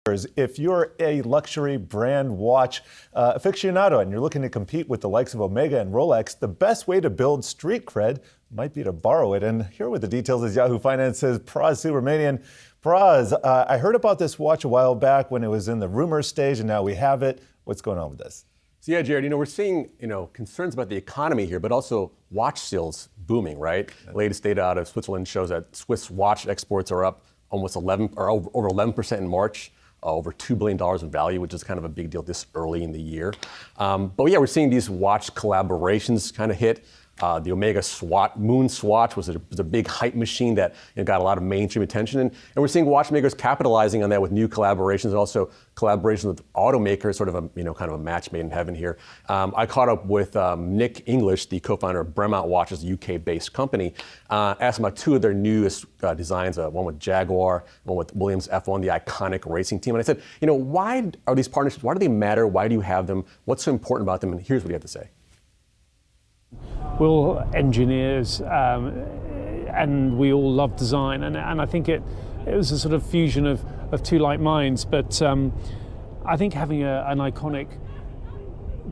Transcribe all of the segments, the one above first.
If you're a luxury brand watch aficionado and you're looking to compete with the likes of Omega and Rolex, the best way to build street cred might be to borrow it. And here with the details is Yahoo Finance's Pras Subramanian. Pras, I heard about this watch a while back when it was in the rumor stage, and now we have it. What's going on with this? So yeah, Jared, we're seeing, concerns about the economy here, but also watch sales booming, right? Latest data out of Switzerland shows that Swiss watch exports are up almost over 11% in March. Over $2 billion in value, which is kind of a big deal this early in the year. But yeah, we're seeing these watch collaborations kind of hit. The Omega Moon Swatch was a big hype machine that got a lot of mainstream attention. And we're seeing watchmakers capitalizing on that with new collaborations and also collaborations with automakers, sort of a kind of a match made in heaven here. I caught up with Nick English, the co-founder of Bremont Watches, a UK-based company. Asked him about two of their newest designs, one with Jaguar, one with Williams F1, the iconic racing team. And I said, why are these partnerships, why do they matter? Why do you have them? What's so important about them? And here's what he had to say. We're all engineers and we all love design, and I think it was a sort of fusion of two like minds, but I think having an iconic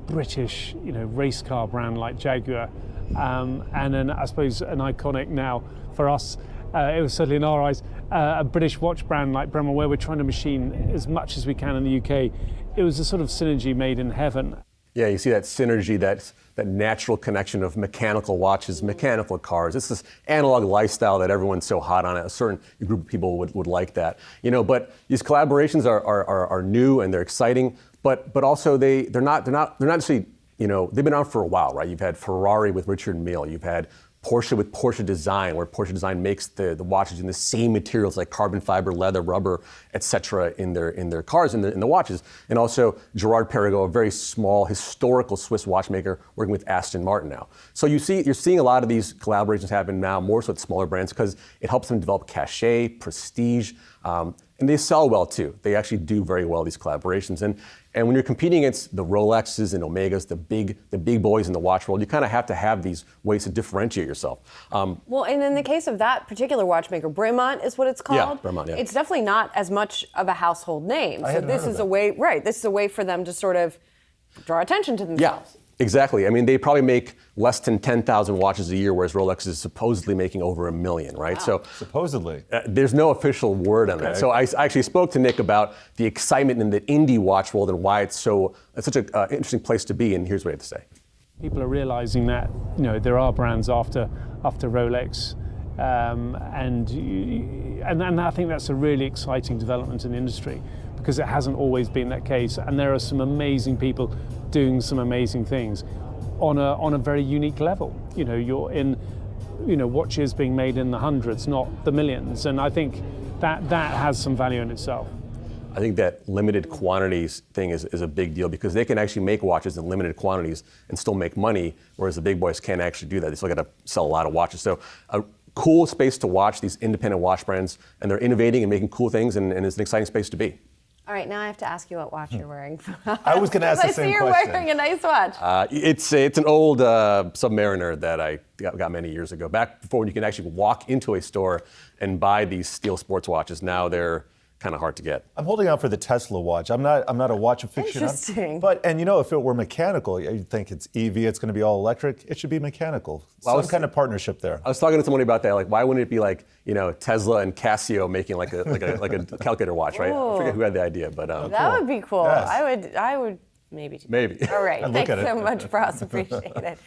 British race car brand like Jaguar and then I suppose an iconic now for us, it was certainly in our eyes, a British watch brand like Bremont, where we're trying to machine as much as we can in the UK. It was a sort of synergy made in heaven. Yeah, you see that synergy, that natural connection of mechanical watches, mechanical cars. It's this analog lifestyle that everyone's so hot on. A certain group of people would like that. But these collaborations are new and they're exciting. But also they're not necessarily, they've been on for a while, right? You've had Ferrari with Richard Mille. You've had Porsche with Porsche Design, where Porsche Design makes the watches in the same materials like carbon fiber, leather, rubber, etc. in their cars, in the watches. And also Gerard Perregaux, a very small historical Swiss watchmaker, working with Aston Martin now. So you're seeing a lot of these collaborations happen now, more so with smaller brands, because it helps them develop cachet, prestige, and they sell well too. They actually do very well, these collaborations. And when you're competing against the Rolexes and Omegas, the big boys in the watch world, you kind of have to have these ways to differentiate yourself. Well, and in the case of that particular watchmaker, Bremont is what it's called. Yeah, Bremont, yeah. It's definitely not as much of a household name. So this is a way, right? This is a way for them to sort of draw attention to themselves. Yeah. Exactly. I mean, they probably make less than 10,000 watches a year, whereas Rolex is supposedly making over 1 million, right? Wow. So supposedly. There's no official word on that. So I actually spoke to Nick about the excitement in the indie watch world and why it's such an interesting place to be. And here's what he had to say. People are realizing that there are brands after Rolex, and I think that's a really exciting development in the industry, because it hasn't always been that case, and there are some amazing people doing some amazing things on a very unique level. You're in watches being made in the hundreds, not the millions, and I think that has some value in itself. I think that limited quantities thing is a big deal, because they can actually make watches in limited quantities and still make money, whereas the big boys can't actually do that. They still got to sell a lot of watches. So a cool space to watch these independent watch brands, and they're innovating and making cool things, and it's an exciting space to be. All right, now I have to ask you what watch you're wearing. I was going to ask the same question. I see you're wearing a nice watch. It's an old Submariner that I got many years ago, back before when you could actually walk into a store and buy these steel sports watches. Now they're kind of hard to get. I'm holding out for the Tesla watch. I'm not a watch aficionado. Interesting. But if it were mechanical, you'd think it's EV, it's going to be all electric. It should be mechanical. Some kind of partnership there. I was talking to somebody about that. Like, why wouldn't it be like Tesla and Casio making like a calculator watch, right? Ooh. I forget who had the idea, but that would be cool. Yes. I would maybe. Maybe. All right. I'd look Thanks at it. so much, Pras. Appreciate it.